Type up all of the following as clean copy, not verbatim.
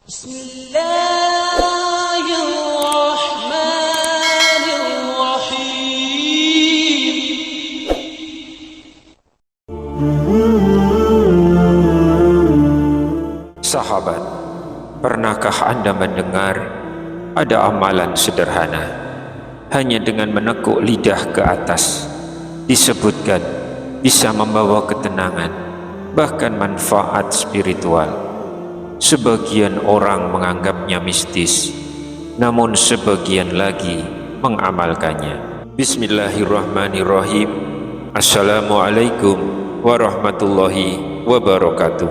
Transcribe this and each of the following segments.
Bismillahirrahmanirrahim. Sahabat, pernahkah Anda mendengar ada amalan sederhana, hanya dengan menekuk lidah ke atas, disebutkan bisa membawa ketenangan, bahkan manfaat spiritual. Sebagian orang menganggapnya mistis, namun sebagian lagi mengamalkannya. Bismillahirrahmanirrahim. Assalamualaikum warahmatullahi wabarakatuh.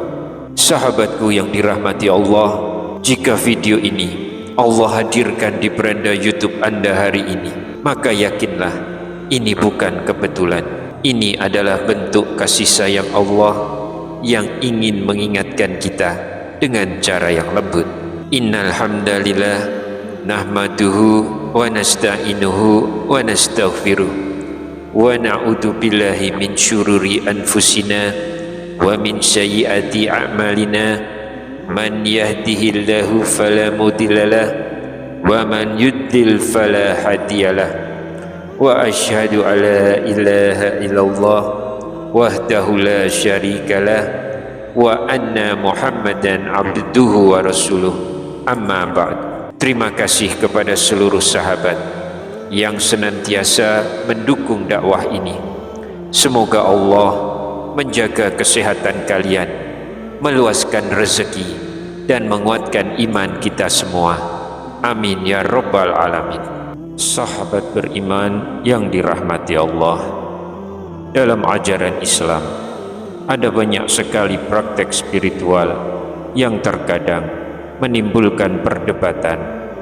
Sahabatku yang dirahmati Allah, jika video ini Allah hadirkan di beranda YouTube Anda hari ini, maka yakinlah ini bukan kebetulan. Ini adalah bentuk kasih sayang Allah yang ingin mengingatkan kita dengan cara yang lembut. Innal hamdalillah nahmaduhu wa nasta'inuhu wa nastaghfiruh wa na'udzu billahi min syururi anfusina wa min sayyiati a'malina. Man yahdihillahu fala mudhillalah wa man yudlil fala hadiyalah. Wa asyhadu alla ilaha illallah wahdahu la syarikalah wa anna Muhammadan abduhu wa rasuluh. Amma ba'd. Terima kasih kepada seluruh sahabat yang senantiasa mendukung dakwah ini. Semoga Allah menjaga kesehatan kalian, meluaskan rezeki, dan menguatkan iman kita semua. Amin ya rabbal alamin. Sahabat beriman yang dirahmati Allah, dalam ajaran Islam ada banyak sekali praktek spiritual yang terkadang menimbulkan perdebatan,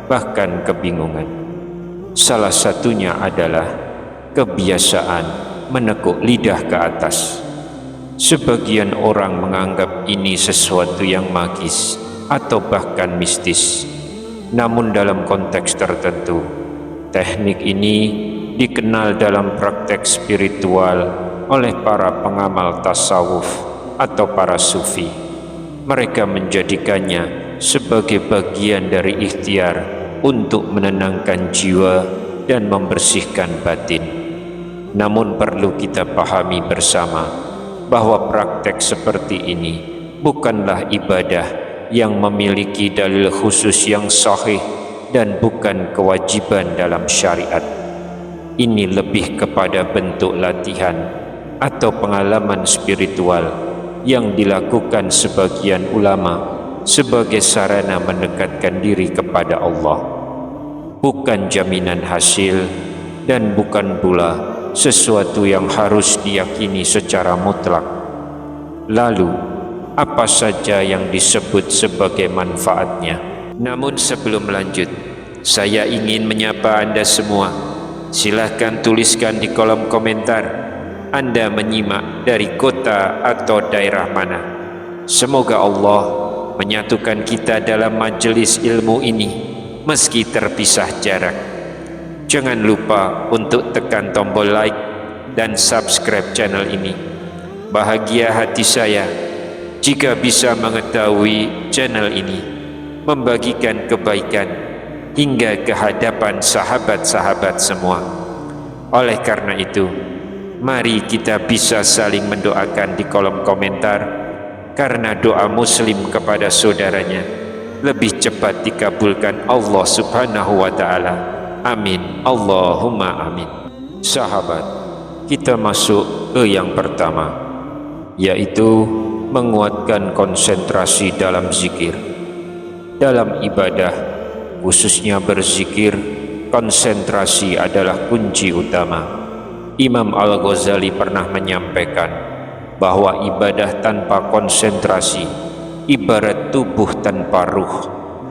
bahkan kebingungan. Salah satunya adalah kebiasaan menekuk lidah ke atas. Sebagian orang menganggap ini sesuatu yang magis atau bahkan mistis. Namun dalam konteks tertentu, teknik ini dikenal dalam praktek spiritual oleh para pengamal tasawuf atau para sufi. Mereka menjadikannya sebagai bagian dari ikhtiar untuk menenangkan jiwa dan membersihkan batin. Namun perlu kita pahami bersama bahwa praktek seperti ini bukanlah ibadah yang memiliki dalil khusus yang sahih dan bukan kewajiban dalam syariat. Ini lebih kepada bentuk latihan atau pengalaman spiritual yang dilakukan sebagian ulama sebagai sarana mendekatkan diri kepada Allah, bukan jaminan hasil dan bukan pula sesuatu yang harus diyakini secara mutlak. Lalu, apa saja yang disebut sebagai manfaatnya? Namun sebelum lanjut, saya ingin menyapa Anda semua. Silahkan tuliskan di kolom komentar Anda menyimak dari kota atau daerah mana. Semoga Allah menyatukan kita dalam majelis ilmu ini meski terpisah jarak. Jangan lupa untuk tekan tombol like dan subscribe channel ini. Bahagia hati saya jika bisa mengetahui channel ini membagikan kebaikan hingga ke hadapan sahabat-sahabat semua. Oleh karena itu, mari kita bisa saling mendoakan di kolom komentar, karena doa muslim kepada saudaranya lebih cepat dikabulkan Allah subhanahu wa ta'ala. Amin, Allahumma amin. Sahabat, kita masuk ke yang pertama, yaitu menguatkan konsentrasi dalam zikir. Dalam ibadah, khususnya berzikir, konsentrasi adalah kunci utama. Imam Al-Ghazali pernah menyampaikan bahwa ibadah tanpa konsentrasi ibarat tubuh tanpa ruh,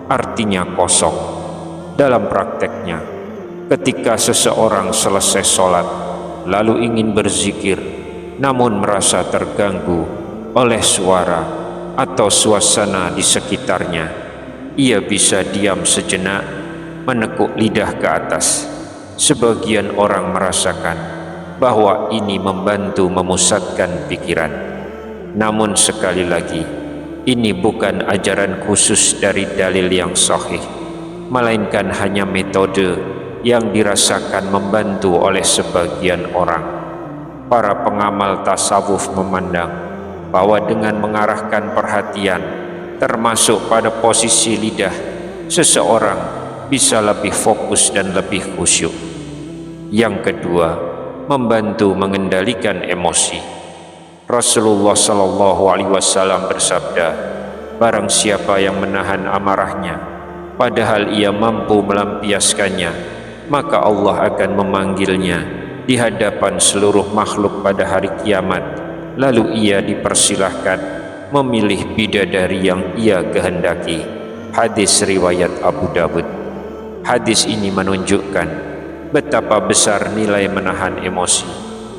artinya kosong. Dalam prakteknya, ketika seseorang selesai sholat lalu ingin berzikir namun merasa terganggu oleh suara atau suasana di sekitarnya, ia bisa diam sejenak, menekuk lidah ke atas. Sebagian orang merasakan bahwa ini membantu memusatkan pikiran. Namun sekali lagi, Ini bukan ajaran khusus dari dalil yang sahih, melainkan hanya metode yang dirasakan membantu oleh sebagian orang. Para pengamal tasawuf memandang bahwa dengan mengarahkan perhatian, termasuk pada posisi lidah, seseorang bisa lebih fokus dan lebih khusyuk. Yang kedua, membantu mengendalikan emosi. Rasulullah Shallallahu Alaihi Wasallam bersabda, barang siapa yang menahan amarahnya, padahal ia mampu melampiaskannya, maka Allah akan memanggilnya di hadapan seluruh makhluk pada hari kiamat. Lalu ia dipersilahkan memilih bidadari yang ia kehendaki. Hadis riwayat Abu Dawud. Hadis ini menunjukkan betapa besar nilai menahan emosi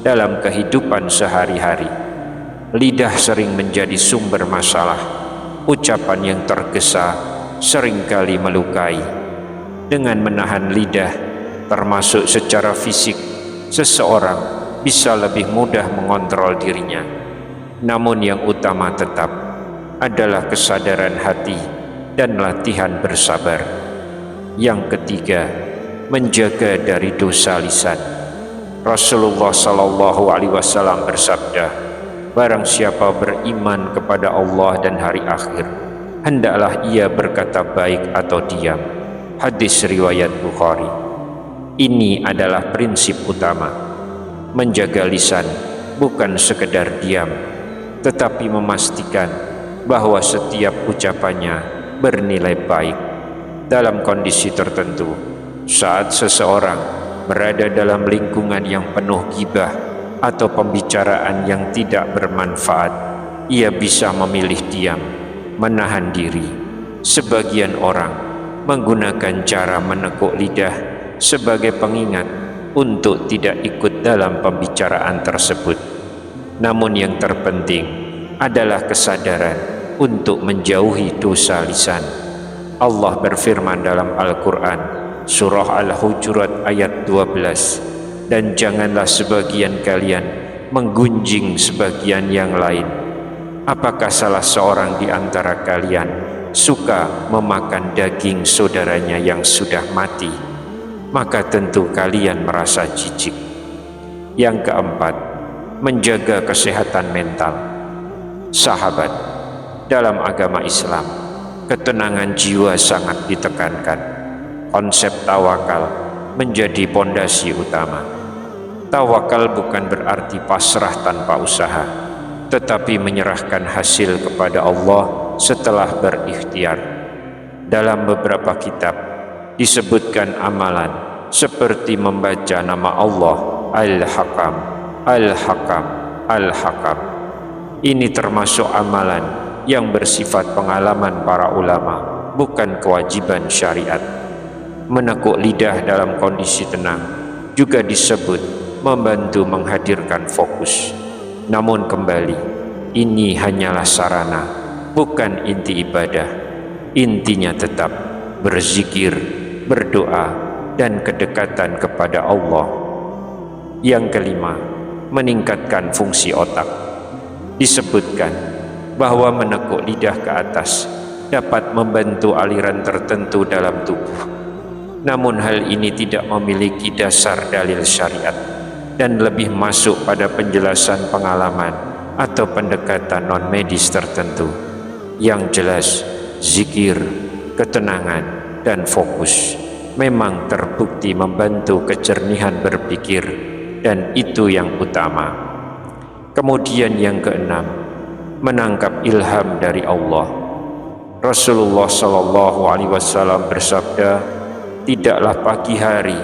dalam kehidupan sehari-hari. Lidah sering menjadi sumber masalah. Ucapan yang tergesa seringkali melukai. Dengan menahan lidah, termasuk secara fisik, seseorang bisa lebih mudah mengontrol dirinya. Namun yang utama tetap adalah kesadaran hati dan latihan bersabar. Yang ketiga, menjaga dari dosa lisan. Rasulullah Shallallahu Alaihi Wasallam bersabda, barang siapa beriman kepada Allah dan hari akhir, hendaklah ia berkata baik atau diam. Hadis riwayat Bukhari. Ini adalah prinsip utama. Menjaga lisan bukan sekedar diam, tetapi memastikan bahwa setiap ucapannya bernilai baik. Dalam kondisi tertentu, saat seseorang berada dalam lingkungan yang penuh ghibah atau pembicaraan yang tidak bermanfaat, ia bisa memilih diam, menahan diri. Sebagian orang menggunakan cara menekuk lidah sebagai pengingat untuk tidak ikut dalam pembicaraan tersebut. Namun yang terpenting adalah kesadaran untuk menjauhi dosa lisan. Allah berfirman dalam Al-Quran, surah Al-Hujurat ayat 12, dan janganlah sebagian kalian menggunjing sebagian yang lain. Apakah salah seorang di antara kalian suka memakan daging saudaranya yang sudah mati? Maka tentu kalian merasa jijik. Yang keempat, menjaga kesehatan mental. Sahabat, dalam agama Islam, ketenangan jiwa sangat ditekankan. Konsep tawakal menjadi pondasi utama. Tawakal bukan berarti pasrah tanpa usaha, tetapi menyerahkan hasil kepada Allah setelah berikhtiar. Dalam beberapa kitab disebutkan amalan seperti membaca nama Allah Al-Hakam, Al-Hakam, Al-Hakam. Ini termasuk amalan yang bersifat pengalaman para ulama, bukan kewajiban syariat. Menekuk lidah dalam kondisi tenang juga disebut membantu menghadirkan fokus. Namun kembali, ini hanyalah sarana, bukan inti ibadah. Intinya tetap berzikir, berdoa, dan kedekatan kepada Allah. Yang kelima, meningkatkan fungsi otak. Disebutkan bahwa menekuk lidah ke atas dapat membantu aliran tertentu dalam tubuh. Namun hal ini tidak memiliki dasar dalil syariat dan lebih masuk pada penjelasan pengalaman atau pendekatan non-medis tertentu. Yang jelas, zikir, ketenangan, dan fokus memang terbukti membantu kejernihan berpikir, dan itu yang utama. Kemudian yang keenam, menangkap ilham dari Allah. Rasulullah Shallallahu Alaihi Wasallam bersabda, tidaklah pagi hari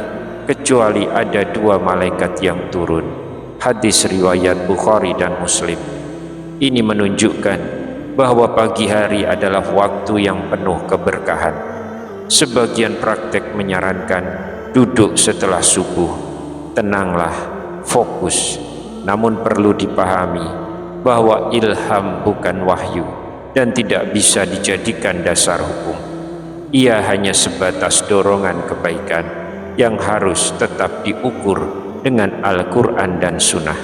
kecuali ada dua malaikat yang turun. Hadis riwayat Bukhari dan Muslim. Ini menunjukkan bahwa pagi hari adalah waktu yang penuh keberkahan. Sebagian praktek menyarankan duduk setelah subuh. Tenanglah, fokus. Namun perlu dipahami bahwa ilham bukan wahyu dan tidak bisa dijadikan dasar hukum. Ia hanya sebatas dorongan kebaikan yang harus tetap diukur dengan Al-Quran dan Sunnah.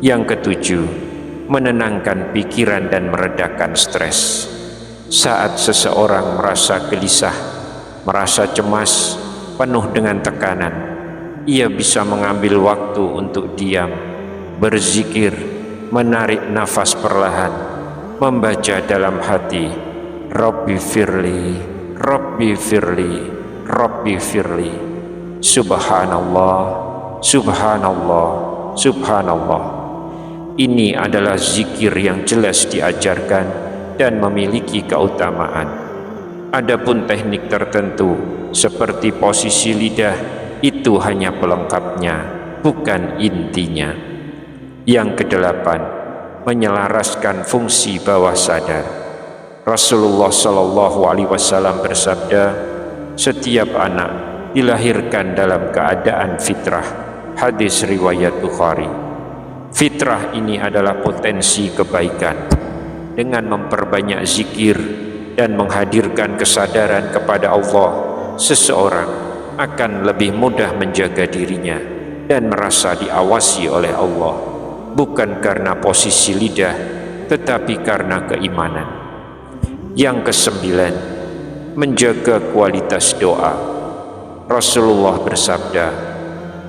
Yang ketujuh, menenangkan pikiran dan meredakan stres. Saat seseorang merasa gelisah, merasa cemas, penuh dengan tekanan, ia bisa mengambil waktu untuk diam, berzikir, menarik nafas perlahan, membaca dalam hati, Rabbi firli, Rabbi firli, Rabbi firli, Subhanallah, Subhanallah, Subhanallah. Ini adalah zikir yang jelas diajarkan dan memiliki keutamaan. Adapun teknik tertentu seperti posisi lidah itu hanya pelengkapnya, bukan intinya. Yang kedelapan, menyelaraskan fungsi bawah sadar. Rasulullah Shallallahu Alaihi Wasallam bersabda, setiap anak dilahirkan dalam keadaan fitrah. Hadis riwayat Bukhari. Fitrah ini adalah potensi kebaikan. Dengan memperbanyak zikir dan menghadirkan kesadaran kepada Allah, seseorang akan lebih mudah menjaga dirinya dan merasa diawasi oleh Allah, bukan karena posisi lidah, tetapi karena keimanan. Yang kesembilan, menjaga kualitas doa. Rasulullah bersabda,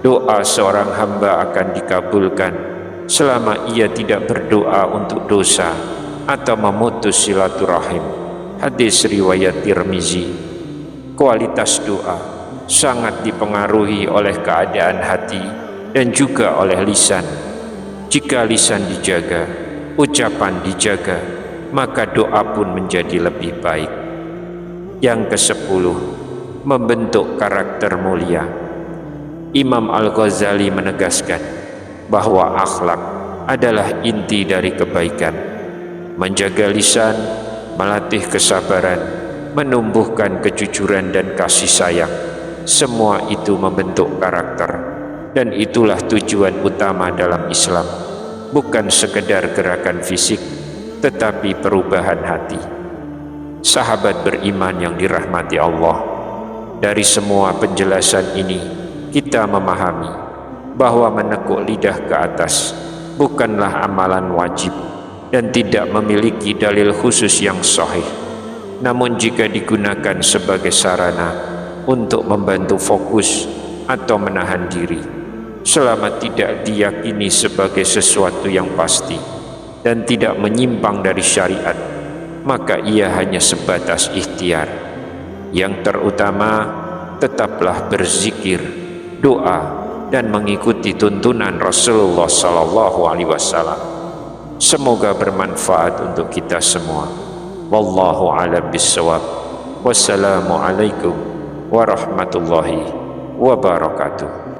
doa seorang hamba akan dikabulkan selama ia tidak berdoa untuk dosa atau memutus silaturahim. Hadis riwayat Tirmizi. Kualitas doa sangat dipengaruhi oleh keadaan hati dan juga oleh lisan. Jika lisan dijaga, ucapan dijaga, maka doa pun menjadi lebih baik. Yang kesepuluh, membentuk karakter mulia. Imam Al-Ghazali menegaskan bahwa akhlak adalah inti dari kebaikan. Menjaga lisan, melatih kesabaran, menumbuhkan kejujuran dan kasih sayang, semua itu membentuk karakter, dan itulah tujuan utama dalam Islam, bukan sekedar gerakan fisik, tetapi perubahan hati. Sahabat beriman yang dirahmati Allah, dari semua penjelasan ini kita memahami bahwa menekuk lidah ke atas bukanlah amalan wajib dan tidak memiliki dalil khusus yang sahih. Namun jika digunakan sebagai sarana untuk membantu fokus atau menahan diri, selama tidak diyakini sebagai sesuatu yang pasti dan tidak menyimpang dari syariat, maka ia hanya sebatas ikhtiar. Yang terutama, tetaplah berzikir, doa, dan mengikuti tuntunan Rasulullah Sallallahu Alaihi Wasallam. Semoga bermanfaat untuk kita semua. Wallahu a'lam bishawab. Wassalamualaikum warahmatullahi wabarakatuh.